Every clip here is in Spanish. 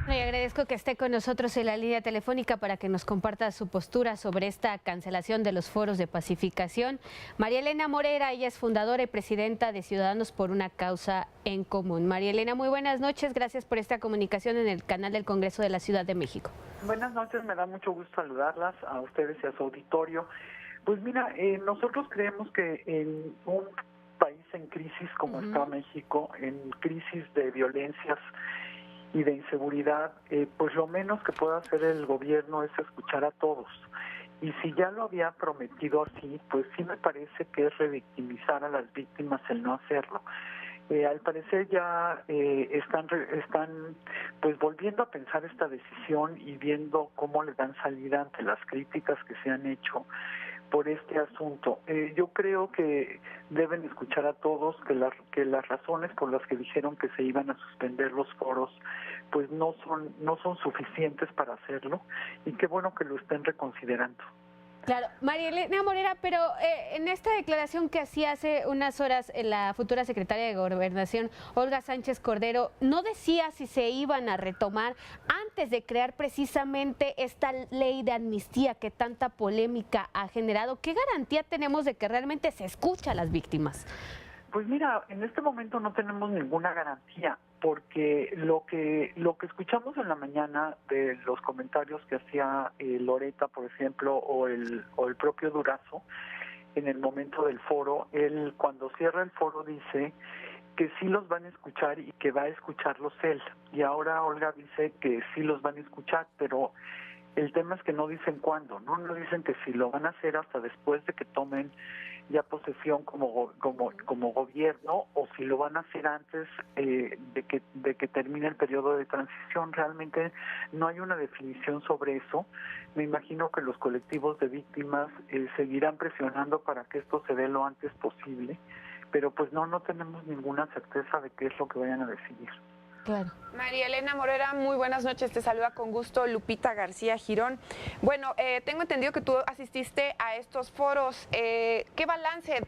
Le agradezco que esté con nosotros en la línea telefónica para que nos comparta su postura sobre esta cancelación de los foros de pacificación. María Elena Morera, ella es fundadora y presidenta de Ciudadanos por una Causa en Común. María Elena, muy buenas noches, gracias por esta comunicación en el canal del Congreso de la Ciudad de México. Buenas noches, me da mucho gusto saludarlas a ustedes y a su auditorio. Pues mira, nosotros creemos que en un país en crisis como está México, en crisis de violencias y de inseguridad, pues lo menos que puede hacer el gobierno es escuchar a todos. Y si ya lo había prometido así, pues sí me parece que es revictimizar a las víctimas el no hacerlo. Al parecer ya están pues volviendo a pensar esta decisión y viendo cómo le dan salida ante las críticas que se han hecho por este asunto. Yo creo que deben escuchar a todos, que las razones por las que dijeron que se iban a suspender los foros pues no son suficientes para hacerlo, y qué bueno que lo estén reconsiderando. Claro, María Elena Morera, pero en esta declaración que hacía hace unas horas la futura secretaria de Gobernación, Olga Sánchez Cordero, no decía si se iban a retomar antes de crear precisamente esta ley de amnistía que tanta polémica ha generado. ¿Qué garantía tenemos de que realmente se escucha a las víctimas? Pues mira, en este momento no tenemos ninguna garantía, porque lo que escuchamos en la mañana de los comentarios que hacía Loretta, por ejemplo, o el propio Durazo, en el momento del foro, él cuando cierra el foro dice que sí los van a escuchar y que va a escucharlos él. Y ahora Olga dice que sí los van a escuchar, pero el tema es que no dicen cuándo, no dicen que si lo van a hacer hasta después de que tomen ya posesión como gobierno, o si lo van a hacer antes de que termine el periodo de transición. Realmente no hay una definición sobre eso. Me imagino que los colectivos de víctimas seguirán presionando para que esto se dé lo antes posible, pero pues no tenemos ninguna certeza de qué es lo que vayan a decidir. Claro. María Elena Morera, muy buenas noches, te saluda con gusto Lupita García Girón. Bueno, tengo entendido que tú asististe a estos foros. ¿Qué balance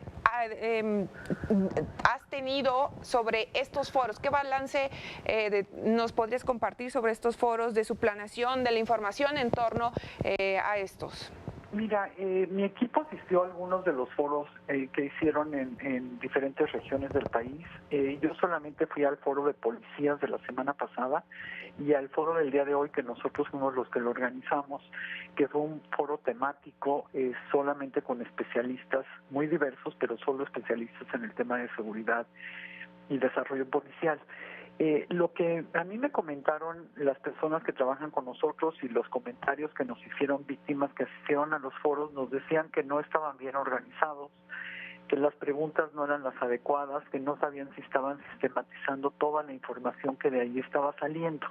has tenido sobre estos foros? ¿Qué balance nos podrías compartir sobre estos foros, de su planeación, de la información en torno a estos? Mira, mi equipo asistió a algunos de los foros que hicieron en diferentes regiones del país. Yo solamente fui al foro de policías de la semana pasada y al foro del día de hoy, que nosotros fuimos los que lo organizamos, que fue un foro temático solamente con especialistas muy diversos, pero solo especialistas en el tema de seguridad y desarrollo policial. Lo que a mí me comentaron las personas que trabajan con nosotros y los comentarios que nos hicieron víctimas que asistieron a los foros, nos decían que no estaban bien organizados, que las preguntas no eran las adecuadas, que no sabían si estaban sistematizando toda la información que de ahí estaba saliendo.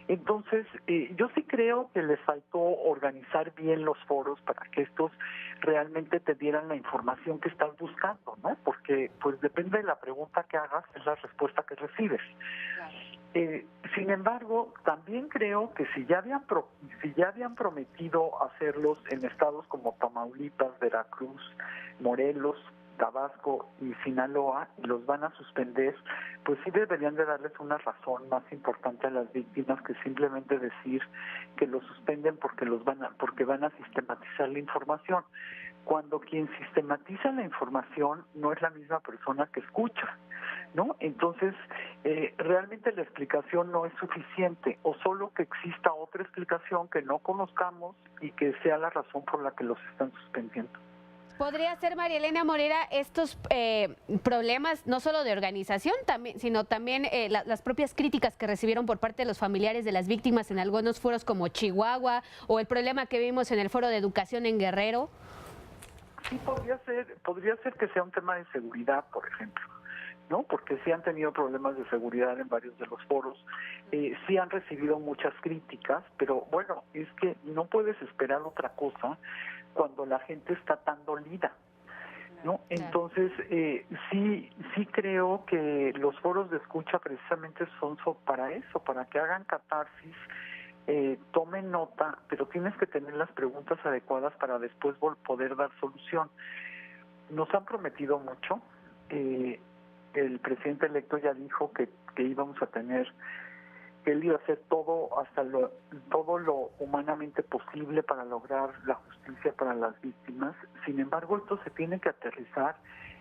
Entonces, yo sí creo que les faltó organizar bien los foros para que estos realmente te dieran la información que estás buscando, ¿no? Porque pues depende de la pregunta que hagas, es la respuesta que recibes. Sin embargo, también creo que si ya habían prometido hacerlos en estados como Tamaulipas, Veracruz, Morelos, Tabasco y Sinaloa, y los van a suspender, pues sí deberían de darles una razón más importante a las víctimas que simplemente decir que los suspenden porque van a sistematizar la información, cuando quien sistematiza la información no es la misma persona que escucha, ¿no? Entonces, realmente la explicación no es suficiente, o solo que exista otra explicación que no conozcamos y que sea la razón por la que los están suspendiendo. ¿Podría ser, María Elena Morera, estos problemas no solo de organización, sino también las propias críticas que recibieron por parte de los familiares de las víctimas en algunos foros como Chihuahua, o el problema que vimos en el foro de educación en Guerrero? Sí, podría ser que sea un tema de seguridad, por ejemplo, ¿no? Porque sí han tenido problemas de seguridad en varios de los foros, sí han recibido muchas críticas, pero bueno, es que no puedes esperar otra cosa cuando la gente está tan dolida, ¿no? Entonces, sí creo que los foros de escucha precisamente son para eso, para que hagan catarsis, tomen nota, pero tienes que tener las preguntas adecuadas para después poder dar solución. Nos han prometido mucho. El presidente electo ya dijo que íbamos a tener que él iba a hacer todo todo lo humanamente posible para lograr la justicia para las víctimas. Sin embargo, esto se tiene que aterrizar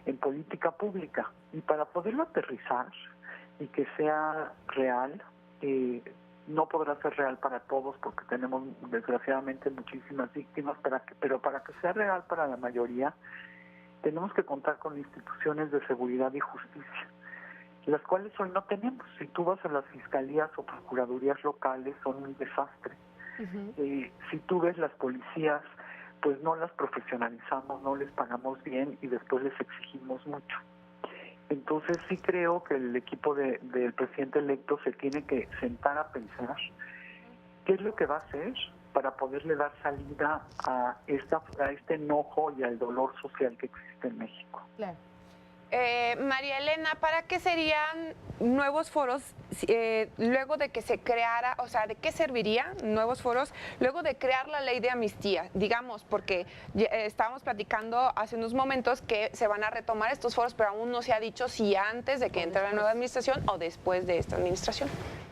en política pública, y para poderlo aterrizar y que sea real, no podrá ser real para todos porque tenemos desgraciadamente muchísimas víctimas, pero para que sea real para la mayoría tenemos que contar con instituciones de seguridad y justicia, las cuales hoy no tenemos. Si tú vas a las fiscalías o procuradurías locales, son un desastre. Si tú ves las policías, pues no las profesionalizamos, no les pagamos bien y después les exigimos mucho. Entonces sí creo que el equipo del presidente electo se tiene que sentar a pensar qué es lo que va a hacer para poderle dar salida a este enojo y al dolor social que existe en México. Claro. María Elena, ¿para qué serían nuevos foros luego de que se creara, o sea, de qué servirían nuevos foros luego de crear la ley de amnistía? Digamos, porque estábamos platicando hace unos momentos que se van a retomar estos foros, pero aún no se ha dicho si antes de que entre la nueva administración o después de esta administración.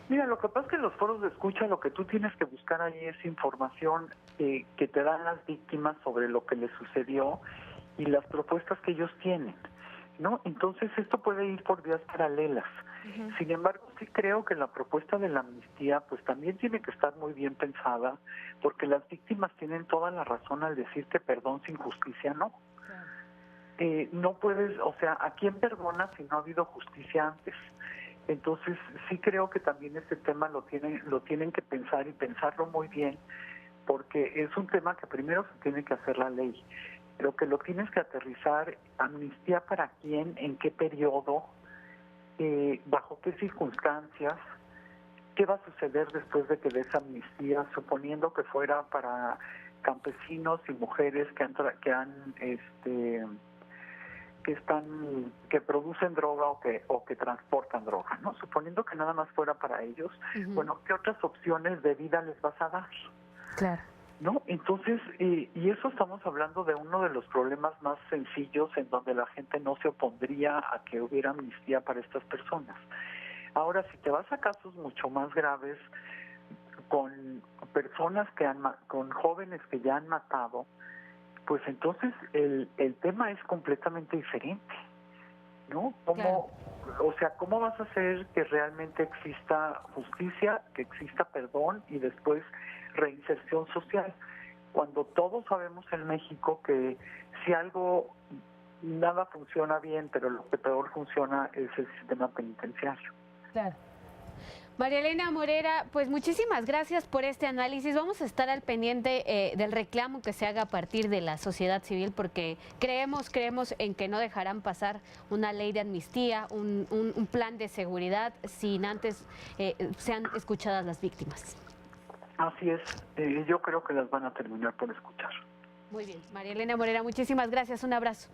Mira, lo que pasa es que en los foros de escucha lo que tú tienes que buscar ahí es información que te dan las víctimas sobre lo que les sucedió y las propuestas que ellos tienen, ¿no? Entonces esto puede ir por vías paralelas. Sin embargo, sí creo que la propuesta de la amnistía pues también tiene que estar muy bien pensada, porque las víctimas tienen toda la razón al decir que perdón sin justicia no. No puedes, o sea, ¿a quién perdona si no ha habido justicia antes? Entonces sí creo que también este tema lo tienen que pensar y pensarlo muy bien, porque es un tema que primero se tiene que hacer la ley, pero que lo tienes que aterrizar. Amnistía para quién, en qué periodo, bajo qué circunstancias, qué va a suceder después de que des amnistía, suponiendo que fuera para campesinos y mujeres que producen droga o que transportan droga, ¿no? Suponiendo que nada más fuera para ellos, bueno, ¿qué otras opciones de vida les vas a dar? Claro. ¿No? Entonces, y eso estamos hablando de uno de los problemas más sencillos en donde la gente no se opondría a que hubiera amnistía para estas personas. Ahora, si te vas a casos mucho más graves, con personas con jóvenes que ya han matado, pues entonces el tema es completamente diferente, ¿no? Claro. O sea, ¿cómo vas a hacer que realmente exista justicia, que exista perdón y después reinserción social? Cuando todos sabemos en México que si nada funciona bien, pero lo que peor funciona es el sistema penitenciario. Claro. María Elena Morera, pues muchísimas gracias por este análisis. Vamos a estar al pendiente del reclamo que se haga a partir de la sociedad civil, porque creemos en que no dejarán pasar una ley de amnistía, un plan de seguridad sin antes sean escuchadas las víctimas. Así es, yo creo que las van a terminar por escuchar. Muy bien, María Elena Morera, muchísimas gracias, un abrazo.